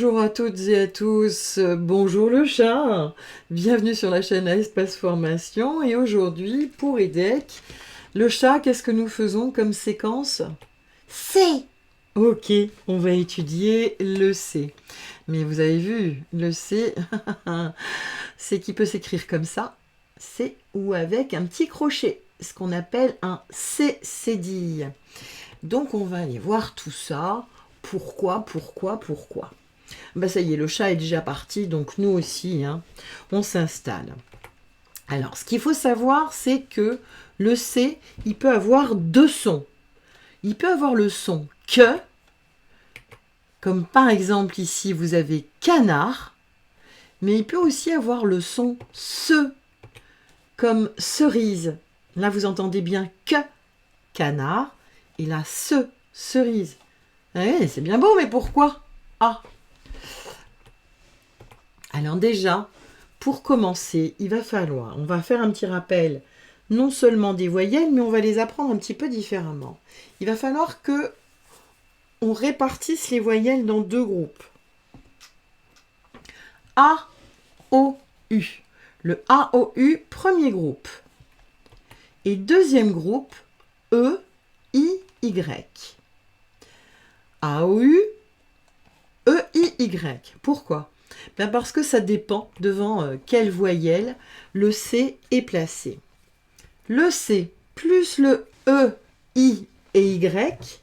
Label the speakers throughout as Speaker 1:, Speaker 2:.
Speaker 1: Bonjour à toutes et à tous, bonjour le chat, bienvenue sur la chaîne à Espace Formation et aujourd'hui pour EDEC, le chat, qu'est-ce que nous faisons comme séquence?
Speaker 2: C.
Speaker 1: Ok, on va étudier le C. Mais vous avez vu, le C, c'est qui peut s'écrire comme ça, C ou avec un petit crochet, ce qu'on appelle un C-cédille. Donc on va aller voir tout ça, pourquoi. Bah ça y est, le chat est déjà parti, donc nous aussi, hein, on s'installe. Alors, ce qu'il faut savoir, c'est que le C, il peut avoir deux sons. Il peut avoir le son que, comme par exemple ici, vous avez canard, mais il peut aussi avoir le son se, comme cerise. Là, vous entendez bien que canard, et là, cerise. Eh, c'est bien beau, mais pourquoi? Ah. Alors déjà, pour commencer, on va faire un petit rappel, non seulement des voyelles, mais on va les apprendre un petit peu différemment. Il va falloir que on répartisse les voyelles dans deux groupes. A, O, U. Le A, O, U, premier groupe. Et deuxième groupe, E, I, Y. A, O, U, E, I, Y. Pourquoi? Ben parce que ça dépend devant quelle voyelle le C est placé. Le C plus le E, I et Y,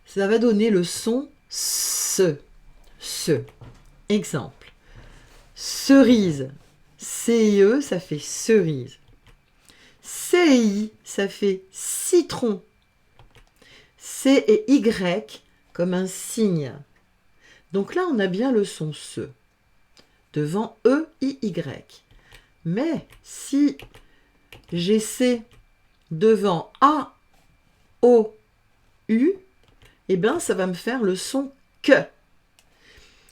Speaker 1: ça va donner le son se. Se. Exemple. Cerise. C et E, ça fait cerise. C et I, ça fait citron. C et Y comme un signe. Donc là, on a bien le son se devant E, I, Y. Mais si j'ai C devant A, O, U, eh bien, ça va me faire le son que.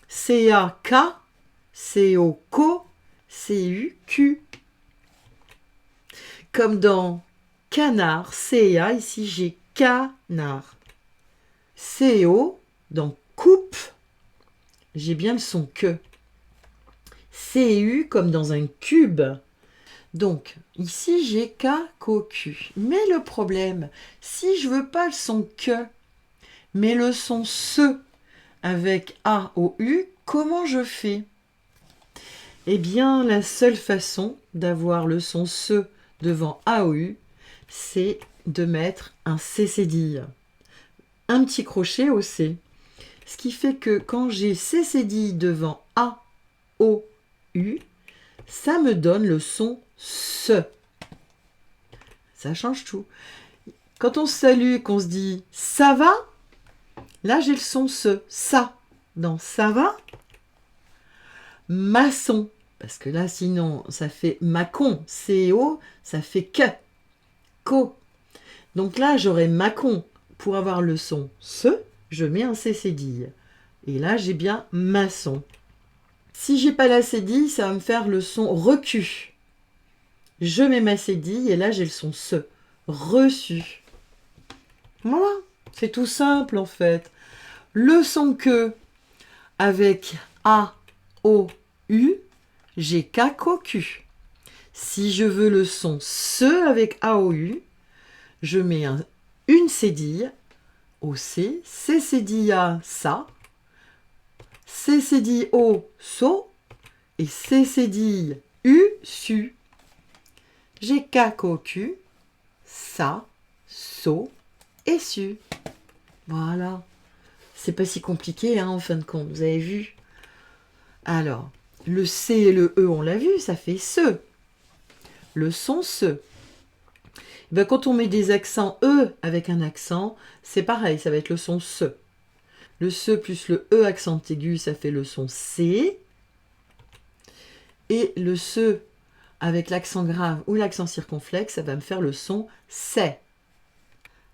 Speaker 1: C, A, K, C, O, co, C, U, Q. Comme dans canard, C, A, ici j'ai canard. C, O, dans coupe, j'ai bien le son que. C, U, comme dans un cube. Donc, ici, j'ai K, Co, Q. Mais le problème, si je veux pas le son que, mais le son se avec A, O, U, comment je fais? Eh bien, la seule façon d'avoir le son se devant A, O, U, c'est de mettre un C cédille. Un petit crochet au C. Ce qui fait que quand j'ai C cédille devant A, O, U, ça me donne le son se. Ça change tout. Quand on se salue, qu'on se dit ça va, là j'ai le son se, ça. Dans ça va, maçon, parce que là sinon ça fait macon, C-O, ça fait que, co. Donc là j'aurai macon. Pour avoir le son se, je mets un C cédille. Et là j'ai bien maçon. Si j'ai pas la cédille, ça va me faire le son recu. Je mets ma cédille et là j'ai le son se, reçu. Voilà, c'est tout simple en fait. Le son que avec A, O, U, j'ai K, Co, Q. Si je veux le son se avec A, O, U, je mets une cédille au C, C cédille A, ça, C cédille O, so, et C cédille U, su. J'ai K, Co, Q, ça, so et su. Voilà. C'est pas si compliqué, hein, en fin de compte, vous avez vu? Alors, le C et le E, on l'a vu, ça fait se. Le son se. Ben, quand on met des accents E avec un accent, c'est pareil, ça va être le son se. Le se plus le E accent aigu, ça fait le son C. Et le se avec l'accent grave ou l'accent circonflexe, ça va me faire le son c'est.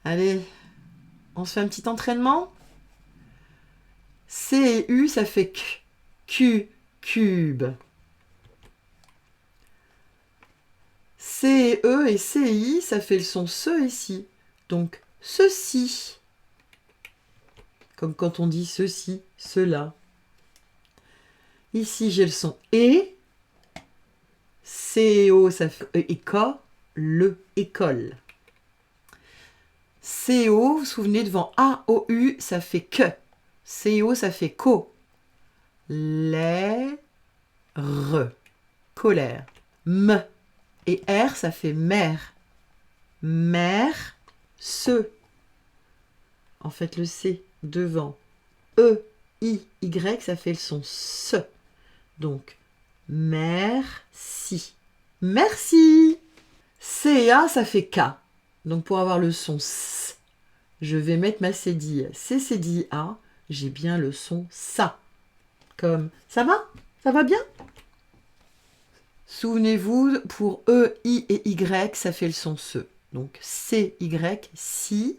Speaker 1: Allez, on se fait un petit entraînement? C et U, ça fait Q. Q, cube. C et E et C et I, ça fait le son se ici. Donc, ceci. Comme quand on dit ceci, cela. Ici, j'ai le son et. CO, ça fait école, école. CO, vous vous souvenez, devant A, O, U, ça fait que. CO, ça fait co. Les, colère. M et R, ça fait mère. Mère, ce. En fait, le C devant E, I, Y, ça fait le son se. Donc, merci. Merci. C et A, ça fait K. Donc, pour avoir le son S, je vais mettre ma cédille. C, cédille A, j'ai bien le son ça. Comme, ça va? Ça va bien? Souvenez-vous, pour E, I et Y, ça fait le son se. Donc, C, Y, si.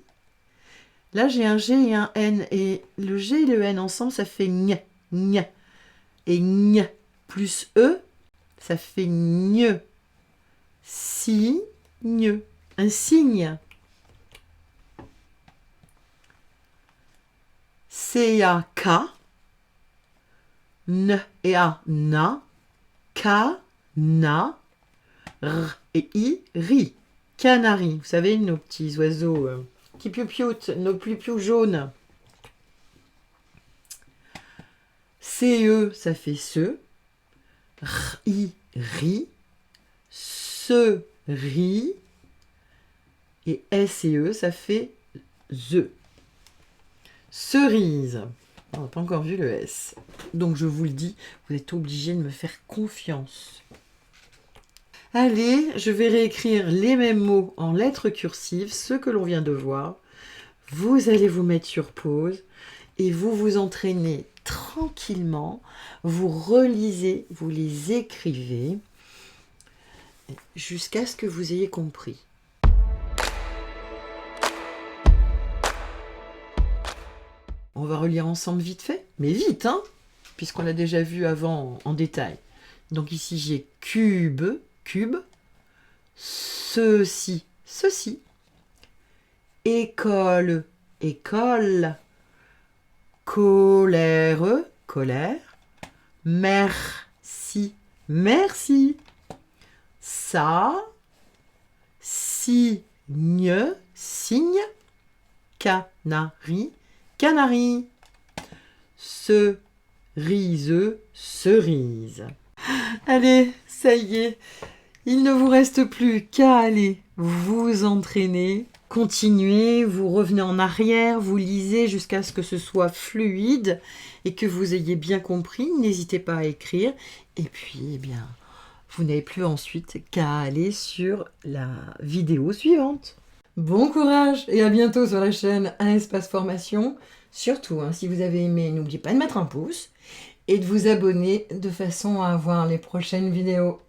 Speaker 1: Là, j'ai un G et un N. Et le G et le N ensemble, ça fait gne, gne. Et gne plus E, ça fait gne. Si, gne. Un signe. C, A, K. N et A, na. K, na. R et I, ri. Canari. Vous savez, nos petits oiseaux qui piou-pioutent, nos piou-piou jaunes. CE, ça fait ce. RI, ri. Se, ri. Et S et E, ça fait ze. Cerise. On n'a pas encore vu le S. Donc je vous le dis, vous êtes obligés de me faire confiance. Allez, je vais réécrire les mêmes mots en lettres cursives, ceux que l'on vient de voir. Vous allez vous mettre sur pause et vous vous entraînez tranquillement. Vous relisez, vous les écrivez jusqu'à ce que vous ayez compris. On va relire ensemble vite fait, mais vite, hein, puisqu'on l'a déjà vu avant en détail. Donc ici, j'ai cube, cube, ceci, ceci, école, école, colère, colère, merci, merci, ça, signe, signe, canari, canari, cerise, cerise. Allez, ça y est, il ne vous reste plus qu'à aller vous entraîner, continuez, vous revenez en arrière, vous lisez jusqu'à ce que ce soit fluide et que vous ayez bien compris. N'hésitez pas à écrire et puis, eh bien, vous n'avez plus ensuite qu'à aller sur la vidéo suivante. Bon courage et à bientôt sur la chaîne Un Espace Formation. Surtout, si vous avez aimé, n'oubliez pas de mettre un pouce et de vous abonner de façon à avoir les prochaines vidéos.